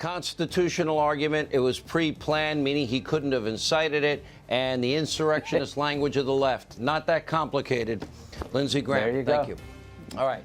Constitutional argument. It was pre-planned, meaning he couldn't have incited it. And the insurrectionist language of the left. Not that complicated. Lindsey Graham, there you thank go. you. All right.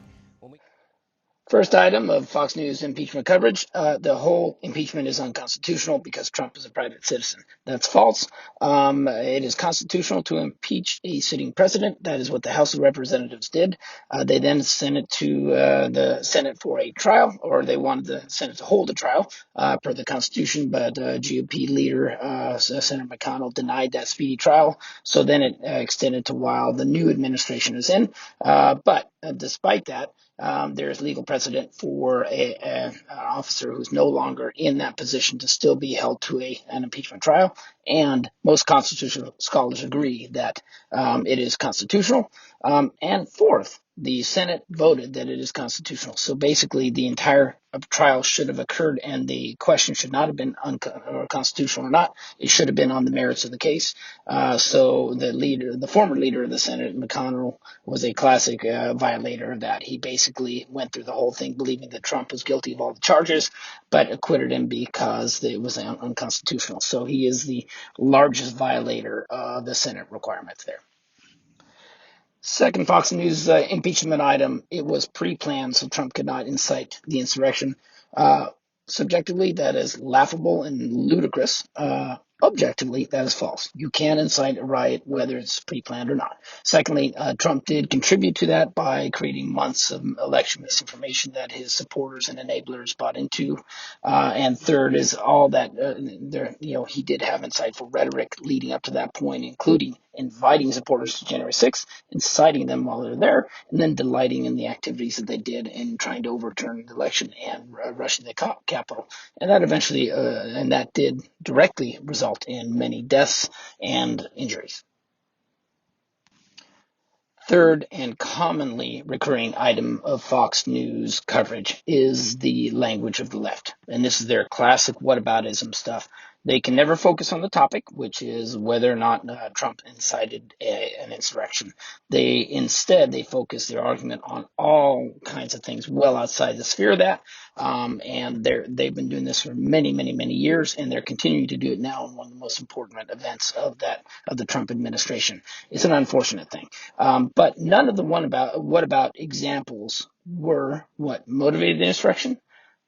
First item of Fox News impeachment coverage, the whole impeachment is unconstitutional because Trump is a private citizen. That's false. It is constitutional to impeach a sitting president. That is what the House of Representatives did. They then sent it to the Senate for a trial, or they wanted the Senate to hold a trial per the Constitution, but GOP leader Senator McConnell denied that speedy trial. So then it extended to while the new administration is in. But despite that, there is legal precedent for an officer who's no longer in that position to still be held to an impeachment trial. And most constitutional scholars agree that it is constitutional. And fourth, the Senate voted that it is constitutional. So basically, the entire trial should have occurred, and the question should not have been constitutional or not. It should have been on the merits of the case. So the former leader of the Senate, McConnell, was a classic violator of that. He basically went through the whole thing believing that Trump was guilty of all the charges, but acquitted him because it was unconstitutional. So he is the largest violator of the Senate requirements there. Second Fox News impeachment item, it was pre-planned so Trump could not incite the insurrection. Subjectively, that is laughable and ludicrous. Objectively, that is false. You can incite a riot whether it's pre-planned or not. Secondly, Trump did contribute to that by creating months of election misinformation that his supporters and enablers bought into. And third is all that he did have insightful rhetoric leading up to that point, including inviting supporters to January 6th, inciting them while they're there, and then delighting in the activities that they did in trying to overturn the election and rushing the Capitol. And that eventually, and that did directly result in many deaths and injuries. Third and commonly recurring item of Fox News coverage is the language of the left. And this is their classic whataboutism stuff. They can never focus on the topic, which is whether or not Trump incited an insurrection. Instead, they focus their argument on all kinds of things well outside the sphere of that. And they've been doing this for many, many, many years, and they're continuing to do it now in one of the most important events of the Trump administration. It's an unfortunate thing. But none of the what about examples were what motivated the insurrection,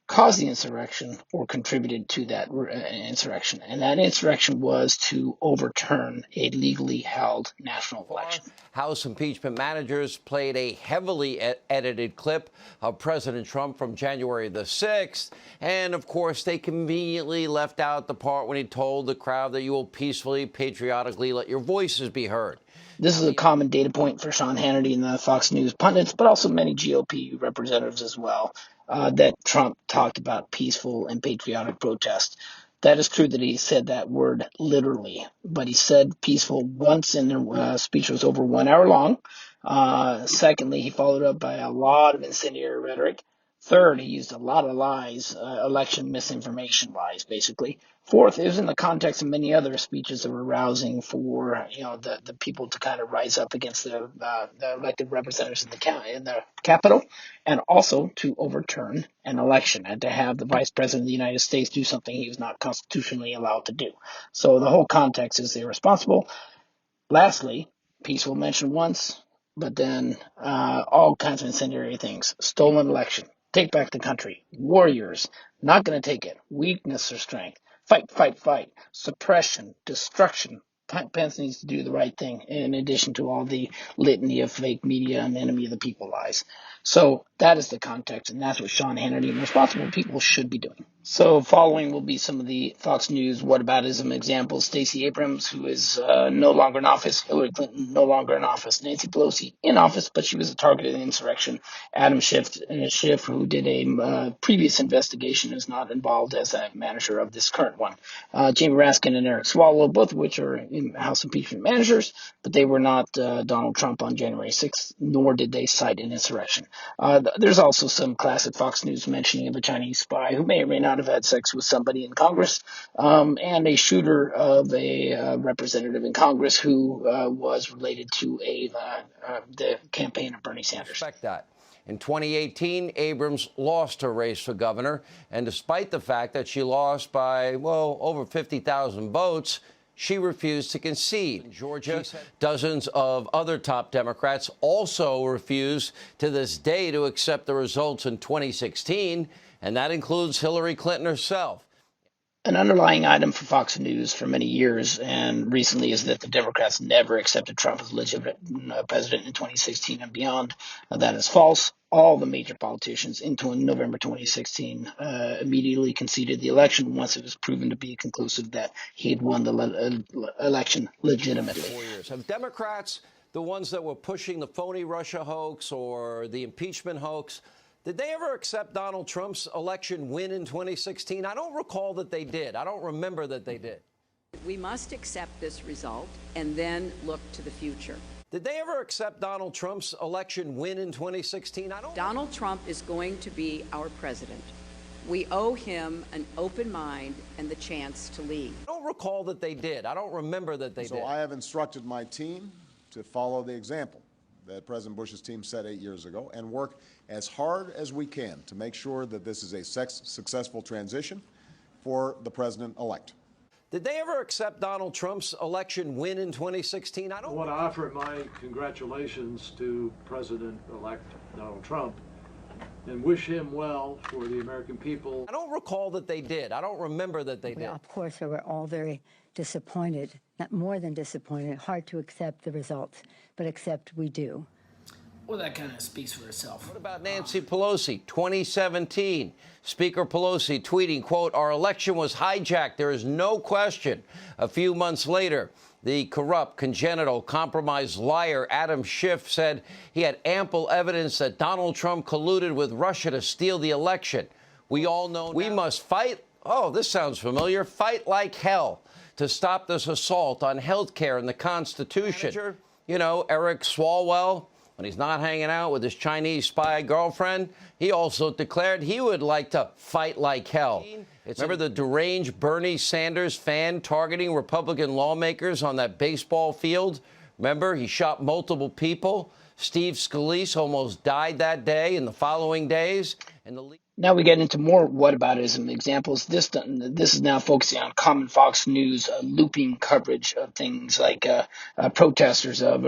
caused the insurrection, or contributed to that insurrection. And that insurrection was to overturn a legally held national election. House impeachment managers played a heavily edited clip of President Trump from January the 6th. And, of course, they conveniently left out the part when he told the crowd that you will peacefully, patriotically let your voices be heard. This is a common data point for Sean Hannity and the Fox News pundits, but also many GOP representatives as well, that Trump talked about peaceful and patriotic protest. That is true that he said that word literally, but he said peaceful once, and their speech was over 1 hour long. Secondly, he followed up by a lot of incendiary rhetoric. Third, he used a lot of lies, election misinformation lies, basically. Fourth, it was in the context of many other speeches that were rousing for the people to kind of rise up against the elected representatives in the Capitol, and also to overturn an election and to have the Vice President of the United States do something he was not constitutionally allowed to do. So the whole context is irresponsible. Lastly, peaceful mentioned once, but then all kinds of incendiary things. Stolen election. Take back the country. Warriors. Not going to take it. Weakness or strength. Fight, fight, fight. Suppression. Destruction. Pence needs to do the right thing, in addition to all the litany of fake media and enemy of the people lies. So that is the context, and that's what Sean Hannity and responsible people should be doing. So following will be some of the Fox News whataboutism examples. Stacey Abrams, who is no longer in office. Hillary Clinton, no longer in office. Nancy Pelosi, in office, but she was a target of the insurrection. Adam Schiff, who did a previous investigation, is not involved as a manager of this current one. Jamie Raskin and Eric Swalwell, both of which are House impeachment managers, but they were not Donald Trump on January 6th, nor did they cite an insurrection. There's also some classic Fox News mentioning of a Chinese spy who may or may not have had sex with somebody in Congress, and a shooter of a representative in Congress who was related to the campaign of Bernie Sanders. Respect that. In 2018, Abrams lost her race for governor, and despite the fact that she lost by, well, over 50,000 votes, she refused to concede. In Georgia, dozens of other top Democrats also refuse to this day to accept the results in 2016, and that includes Hillary Clinton herself. An underlying item for Fox News for many years and recently is that the Democrats never accepted Trump as legitimate president in 2016 and beyond. That is false. All the major politicians in November 2016 immediately conceded the election once it was proven to be conclusive that he had won the election legitimately. 4 years. Have Democrats, the ones that were pushing the phony Russia hoax or the impeachment hoax, did they ever accept Donald Trump's election win in 2016? I don't recall that they did. I don't remember that they did. We must accept this result and then look to the future. Did they ever accept Donald Trump's election win in 2016? Donald Trump is going to be our president. We owe him an open mind and the chance to lead. I don't recall that they did. I don't remember that they did. So I have instructed my team to follow the example that President Bush's team set 8 years ago and work as hard as we can to make sure that this is a successful transition for the president-elect. Did they ever accept Donald Trump's election win in 2016? I want to offer my congratulations to President-elect Donald Trump and wish him well for the American people. I don't recall that they did. I don't remember that they did. Of course, we were all very disappointed, not more than disappointed, hard to accept the results, but accept we do. Well, that kind of speaks for itself. What about Nancy Pelosi, 2017? Speaker Pelosi tweeting, quote, "Our election was hijacked. There is no question." A few months later, the corrupt, congenital, compromised liar Adam Schiff said he had ample evidence that Donald Trump colluded with Russia to steal the election. We all know we must fight. Oh, this sounds familiar. Fight like hell to stop this assault on health care and the Constitution. You know, Eric Swalwell, when he's not hanging out with his Chinese spy girlfriend, he also declared he would like to fight like hell. Remember the deranged Bernie Sanders fan targeting Republican lawmakers on that baseball field? Remember, he shot multiple people. Steve Scalise almost died that day and the following days. Now we get into more whataboutism examples. This is now focusing on common Fox News looping coverage of things like protesters of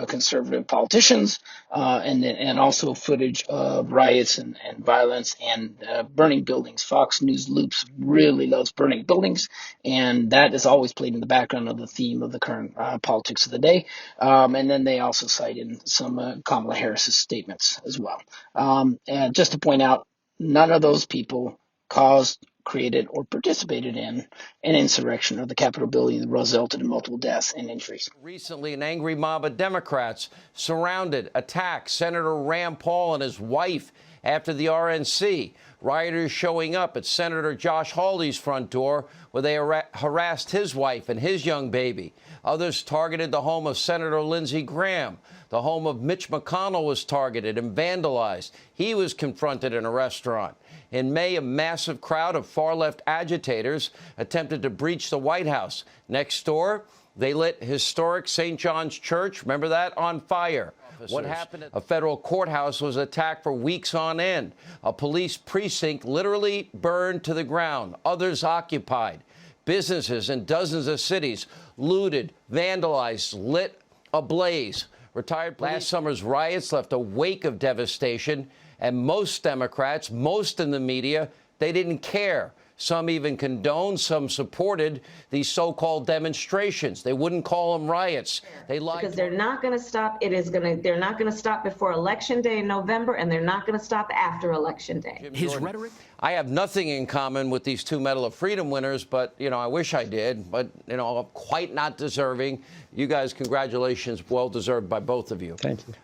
conservative politicians and also footage of riots and violence and burning buildings. Fox News loops really loves burning buildings, and that is always played in the background of the theme of the current politics of the day. And then they also cite in some Kamala Harris's statements as well. And just to point out, none of those people caused, created, or participated in an insurrection or the Capitol building that resulted in multiple deaths and injuries. Recently, an angry mob of Democrats surrounded, attacked Senator Rand Paul and his wife after the RNC. Rioters showing up at Senator Josh Hawley's front door where they harassed his wife and his young baby. Others targeted the home of Senator Lindsey Graham. The home of Mitch McConnell was targeted and vandalized. He was confronted in a restaurant. In May, a massive crowd of far-left agitators attempted to breach the White House. Next door, they lit historic St. John's Church, remember that, on fire. What happened? A federal courthouse was attacked for weeks on end. A police precinct literally burned to the ground. Others occupied. Businesses in dozens of cities looted, vandalized, lit ablaze. Retired police. Last summer's riots left a wake of devastation, and most Democrats, most in the media, they didn't care. Some even condoned, some supported these so-called demonstrations. They wouldn't call them riots. They lied. Because they're not going to stop. They're not going to stop before Election Day in November, and they're not going to stop after Election Day. His rhetoric? I have nothing in common with these two Medal of Freedom winners, but, you know, I wish I did. But, you know, I'm quite not deserving. You guys, congratulations. Well-deserved by both of you. Thank you.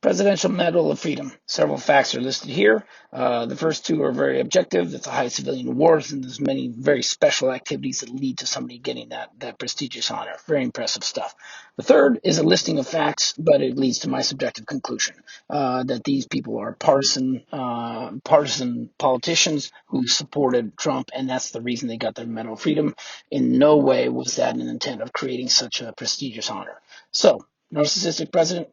Presidential Medal of Freedom. Several facts are listed here. The first two are very objective. It's a high civilian award, and there's many very special activities that lead to somebody getting that prestigious honor. Very impressive stuff. The third is a listing of facts, but it leads to my subjective conclusion that these people are partisan politicians who supported Trump, and that's the reason they got their Medal of Freedom. In no way was that an intent of creating such a prestigious honor. So, narcissistic president,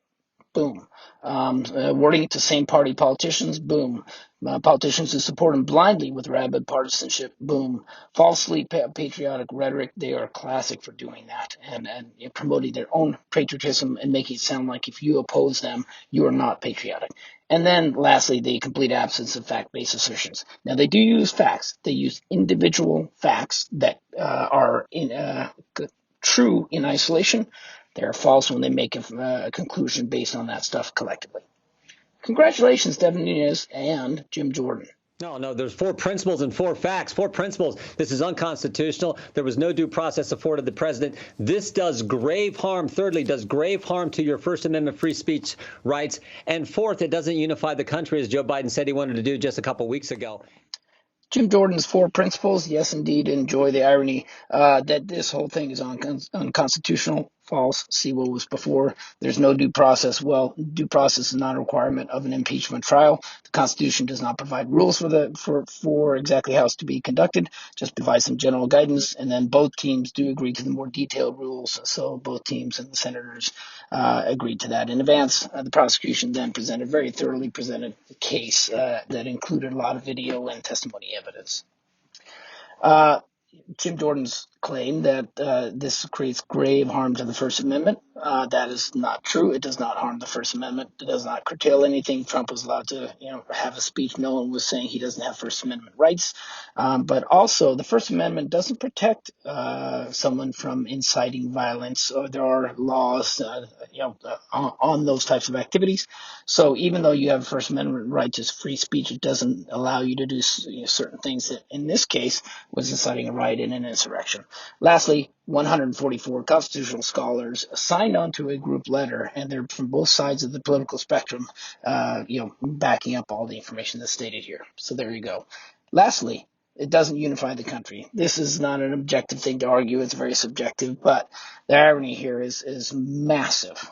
boom. Awarding it to same-party politicians, boom. Politicians who support him blindly with rabid partisanship, boom. Falsely patriotic rhetoric, they are classic for doing that and promoting their own patriotism and making it sound like if you oppose them, you are not patriotic. And then, lastly, the complete absence of fact-based assertions. Now, they do use facts. They use individual facts that are true in isolation. They're false when they make a conclusion based on that stuff collectively. Congratulations, Devin Nunes and Jim Jordan. No, there's 4 principles and 4 facts. 4 principles. This is unconstitutional. There was no due process afforded the president. This does grave harm. Thirdly, does grave harm to your First Amendment free speech rights. And fourth, it doesn't unify the country, as Joe Biden said he wanted to do just a couple weeks ago. Jim Jordan's 4 principles, yes, indeed, enjoy the irony that this whole thing is unconstitutional. False. See what was before. There's no due process. Well, due process is not a requirement of an impeachment trial. The Constitution does not provide rules for exactly how it's to be conducted. Just provides some general guidance, and then both teams do agree to the more detailed rules. So both teams and the senators agreed to that in advance. The prosecution then very thoroughly presented a case that included a lot of video and testimony evidence. Jim Jordan's claim that this creates grave harm to the First Amendment. That is not true. It does not harm the First Amendment. It does not curtail anything. Trump was allowed to, have a speech. No one was saying he doesn't have First Amendment rights. But also, the First Amendment doesn't protect someone from inciting violence. Or there are laws, on those types of activities. So even though you have First Amendment right to free speech, it doesn't allow you to do certain things that, in this case, was inciting a riot in an insurrection. Lastly, 144 constitutional scholars signed on to a group letter, and they're from both sides of the political spectrum, backing up all the information that's stated here. So there you go. Lastly, it doesn't unify the country. This is not an objective thing to argue. It's very subjective, but the irony here is massive.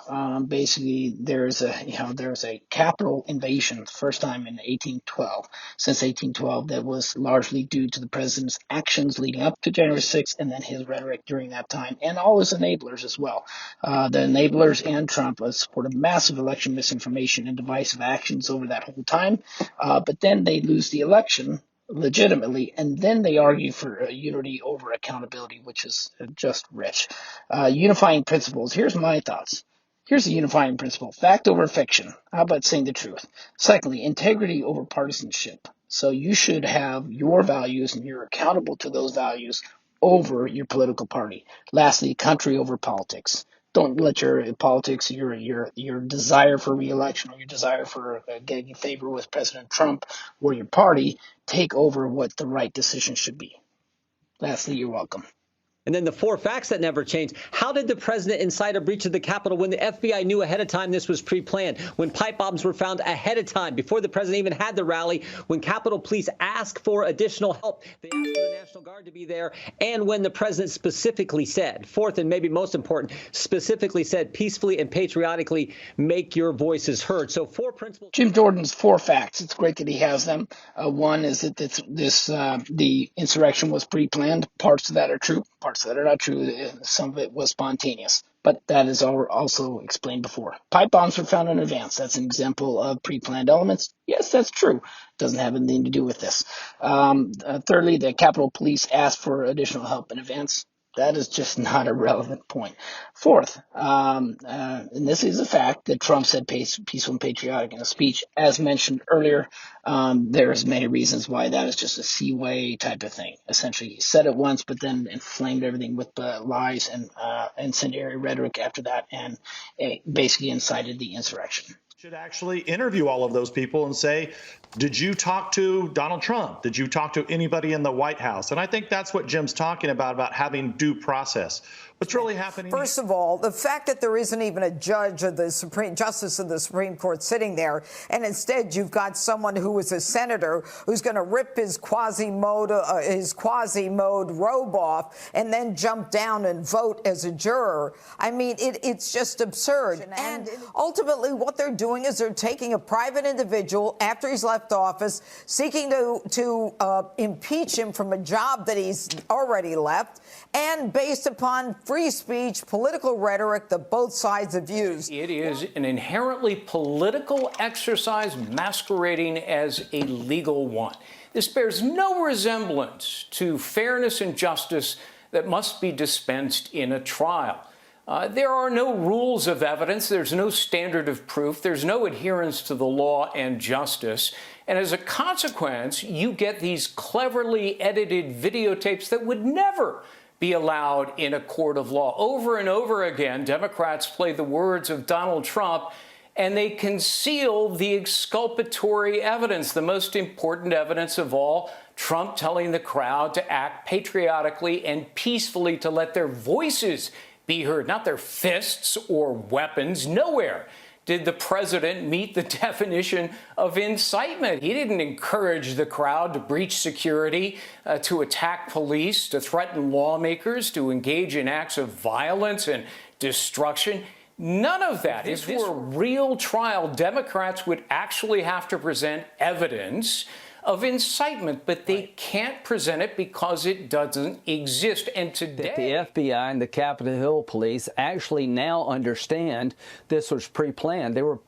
Basically, there's a capital invasion, first time in 1812, since 1812, that was largely due to the president's actions leading up to January 6th, and then his rhetoric during that time, and all his enablers as well. The enablers and Trump supported massive election misinformation and divisive actions over that whole time, but then they lose the election legitimately, and then they argue for unity over accountability, which is just rich. Unifying principles. Here's my thoughts. Here's the unifying principle. Fact over fiction. How about saying the truth? Secondly, integrity over partisanship. So you should have your values, and you're accountable to those values over your political party. Lastly, country over politics. Don't let your politics, your desire for re-election, or your desire for getting in favor with President Trump or your party take over what the right decision should be. Lastly, you're welcome. And then the 4 facts that never changed. How did the president incite a breach of the Capitol when the FBI knew ahead of time this was pre-planned, when pipe bombs were found ahead of time, before the president even had the rally, when Capitol Police asked for additional help, they asked for the National Guard to be there, and when the president specifically said, fourth and maybe most important, specifically said, peacefully and patriotically make your voices heard. So 4 principles. Jim Jordan's 4 facts. It's great that he has them. One is that the insurrection was pre-planned. Parts of that are true. Parts that are not true. Some of it was spontaneous, but that is also explained before. Pipe bombs were found in advance. That's an example of pre-planned elements. Yes, that's true. Doesn't have anything to do with this. Thirdly, the Capitol Police asked for additional help in advance. That is just not a relevant point. Fourth, and this is a fact, that Trump said peaceful and patriotic in a speech. As mentioned earlier, there's many reasons why that is just a Seaway type of thing. Essentially, he said it once, but then inflamed everything with lies and incendiary rhetoric after that, and basically incited the insurrection. Should actually interview all of those people and say, did you talk to Donald Trump? Did you talk to anybody in the White House? And I think that's what Jim's talking about having due process. What's really happening? First of all, the fact that there isn't even a judge of the Justice of the Supreme Court sitting there, and instead you've got someone who is a senator who's going to rip his quasi-mode robe off and then jump down and vote as a juror. I mean, it's just absurd. And ultimately what they're doing is they're taking a private individual after he's left office, seeking to impeach him from a job that he's already left, and based upon free speech, political rhetoric that both sides have used. It is an inherently political exercise masquerading as a legal one. This bears no resemblance to fairness and justice that must be dispensed in a trial. There are no rules of evidence. There's no standard of proof. There's no adherence to the law and justice. And as a consequence, you get these cleverly edited videotapes that would never be allowed in a court of law. Over and over again, Democrats play the words of Donald Trump, and they conceal the exculpatory evidence, the most important evidence of all, Trump telling the crowd to act patriotically and peacefully, to let their voices be heard, not their fists or weapons. Nowhere did the president meet the definition of incitement. He didn't encourage the crowd to breach security, to attack police, to threaten lawmakers, to engage in acts of violence and destruction. None of that. If this were a real trial, Democrats would actually have to present evidence of incitement, but they can't present it because it doesn't exist. And today, the FBI and the Capitol Hill police actually now understand this was pre-planned. They were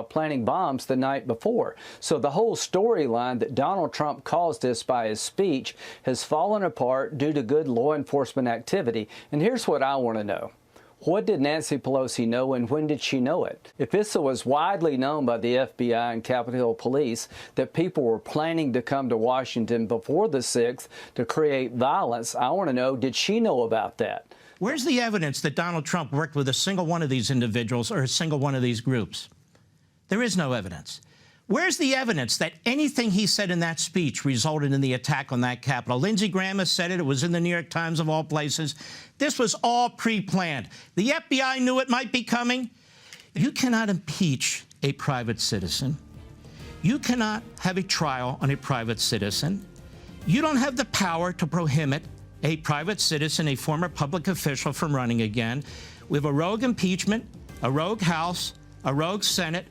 planning bombs the night before. So the whole storyline that Donald Trump caused this by his speech has fallen apart due to good law enforcement activity. And here's what I want to know. What did Nancy Pelosi know, and when did she know it? If this was widely known by the FBI and Capitol Hill police that people were planning to come to Washington before the 6th to create violence, I want to know, did she know about that? Where's the evidence that Donald Trump worked with a single one of these individuals or a single one of these groups? There is no evidence. Where's the evidence that anything he said in that speech resulted in the attack on that Capitol? Lindsey Graham has said it. It was in the New York Times of all places. This was all pre-planned. The FBI knew it might be coming. You cannot impeach a private citizen. You cannot have a trial on a private citizen. You don't have the power to prohibit a private citizen, a former public official, from running again. We have a rogue impeachment, a rogue House, a rogue Senate.